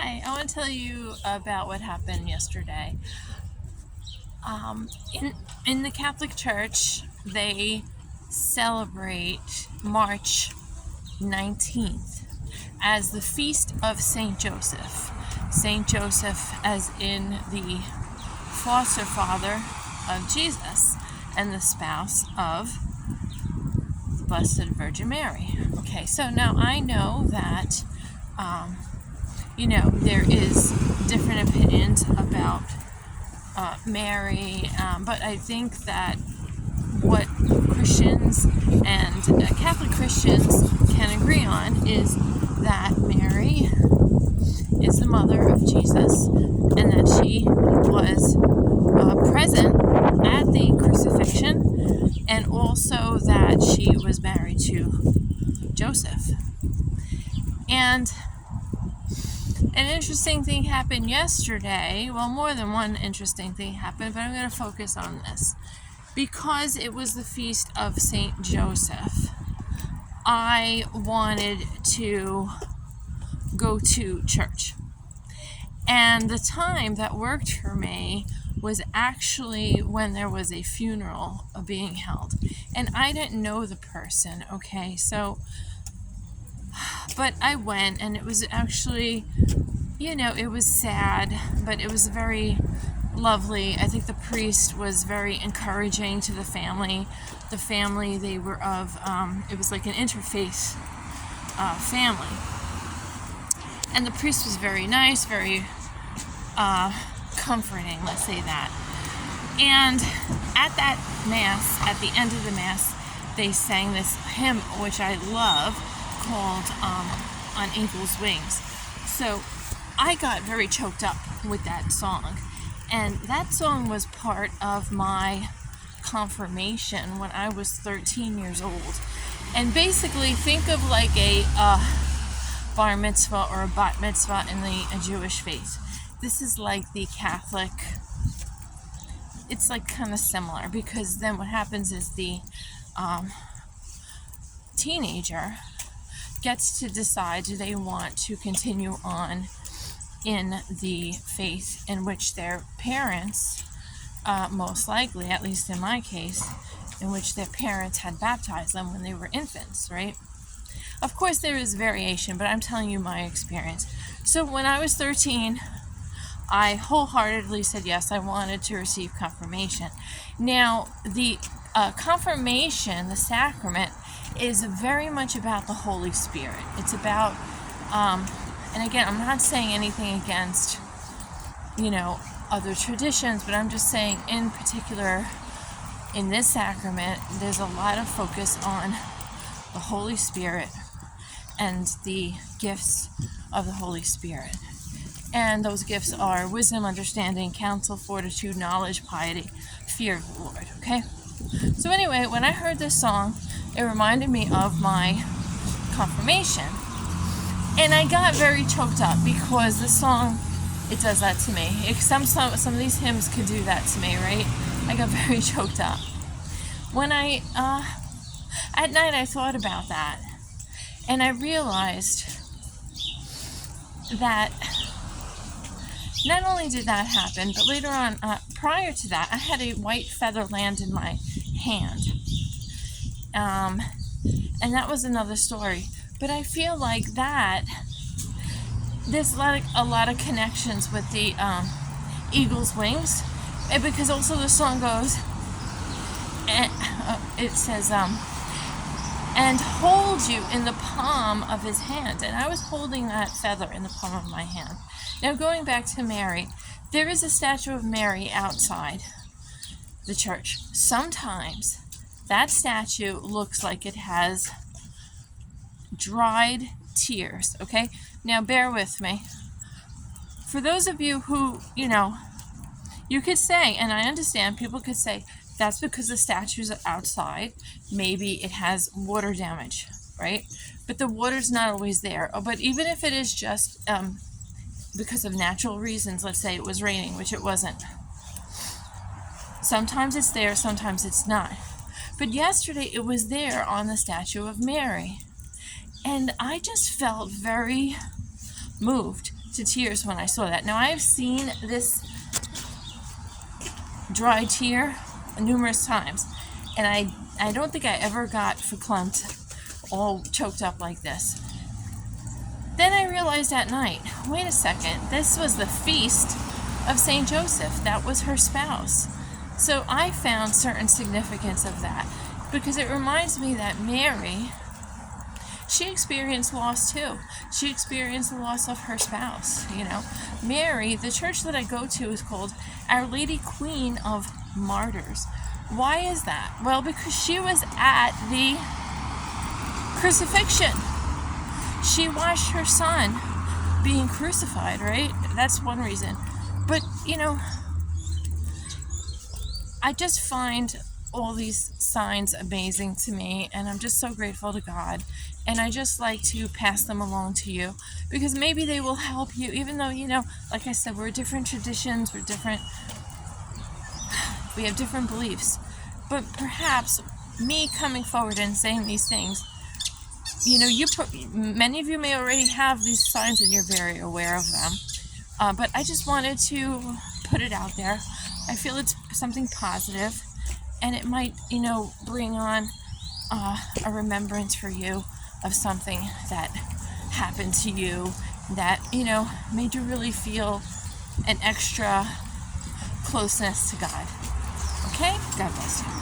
Hi, I want to tell you about what happened yesterday. Um, in in the Catholic Church, they celebrate March 19th as the feast of Saint Joseph. Saint Joseph, as in the foster father of Jesus and the spouse of the Blessed Virgin Mary. Okay, so now I know that there is different opinions about Mary, but I think that what Christians and Catholic Christians can agree on is that Mary is the mother of Jesus and that she was present at the crucifixion, and also that she was married to Joseph. And an interesting thing happened yesterday. Well, more than one interesting thing happened, but I'm going to focus on this. Because it was the feast of Saint Joseph, I wanted to go to church. And the time that worked for me was actually when there was a funeral being held. And I didn't know the person, okay? But I went, and it was actually, it was sad, but it was very lovely. I think the priest was very encouraging to the family. The family, they were it was like an interfaith family. And the priest was very nice, very comforting, let's say that. And at that Mass, at the end of the Mass, they sang this hymn, which I love, called On Eagle's Wings. So I got very choked up with that song. And that song was part of my confirmation when I was 13 years old. And basically, think of like a bar mitzvah or a bat mitzvah in the Jewish faith. This is like the Catholic. It's like kind of similar, because then what happens is the teenager gets to decide, do they want to continue on in the faith in which their parents, most likely, at least in my case, in which their parents had baptized them when they were infants, right? Of course, there is variation, but I'm telling you my experience. So when I was 13, I wholeheartedly said yes, I wanted to receive confirmation. Now, the confirmation, the sacrament, is very much about the Holy Spirit. It's about, and again, I'm not saying anything against, other traditions, but I'm just saying in particular, in this sacrament, there's a lot of focus on the Holy Spirit and the gifts of the Holy Spirit. And those gifts are wisdom, understanding, counsel, fortitude, knowledge, piety, fear of the Lord, okay? So anyway, when I heard this song, it reminded me of my confirmation. And I got very choked up because the song, it does that to me. Some of these hymns could do that to me, right? I got very choked up. When at night I thought about that, and I realized that not only did that happen, but later on, prior to that, I had a white feather land in my hand. And that was another story. But I feel like that there's a lot of connections with the eagle's wings, and because also the song goes, and it says, and hold you in the palm of his hand. And I was holding that feather in the palm of my hand. Now, going back to Mary, there is a statue of Mary outside the church. Sometimes that statue looks like it has dried tears, okay? Now, bear with me. For those of you who, you could say, and I understand, people could say, that's because the statues are outside. Maybe it has water damage, right? But the water's not always there. But even if it is just because of natural reasons, let's say it was raining, which it wasn't. Sometimes it's there, sometimes it's not. But yesterday it was there on the statue of Mary. And I just felt very moved to tears when I saw that. Now, I've seen this dry tear numerous times, and I don't think I ever got verklempt, all choked up like this. Then I realized at night, wait a second, this was the feast of St. Joseph. That was her spouse. So I found certain significance of that, because it reminds me that Mary, she experienced loss too. She experienced the loss of her spouse, Mary, the church that I go to is called Our Lady Queen of Martyrs. Why is that? Well, because she was at the crucifixion. She watched her son being crucified, right? That's one reason. But, I just find all these signs amazing to me, and I'm just so grateful to God. And I just like to pass them along to you, because maybe they will help you, even though, like I said, we're different traditions, we have different beliefs. But perhaps me coming forward and saying these things, many of you may already have these signs and you're very aware of them. But I just wanted to put it out there. I feel it's something positive, and it might, bring on a remembrance for you of something that happened to you that, made you really feel an extra closeness to God. Okay? God bless you.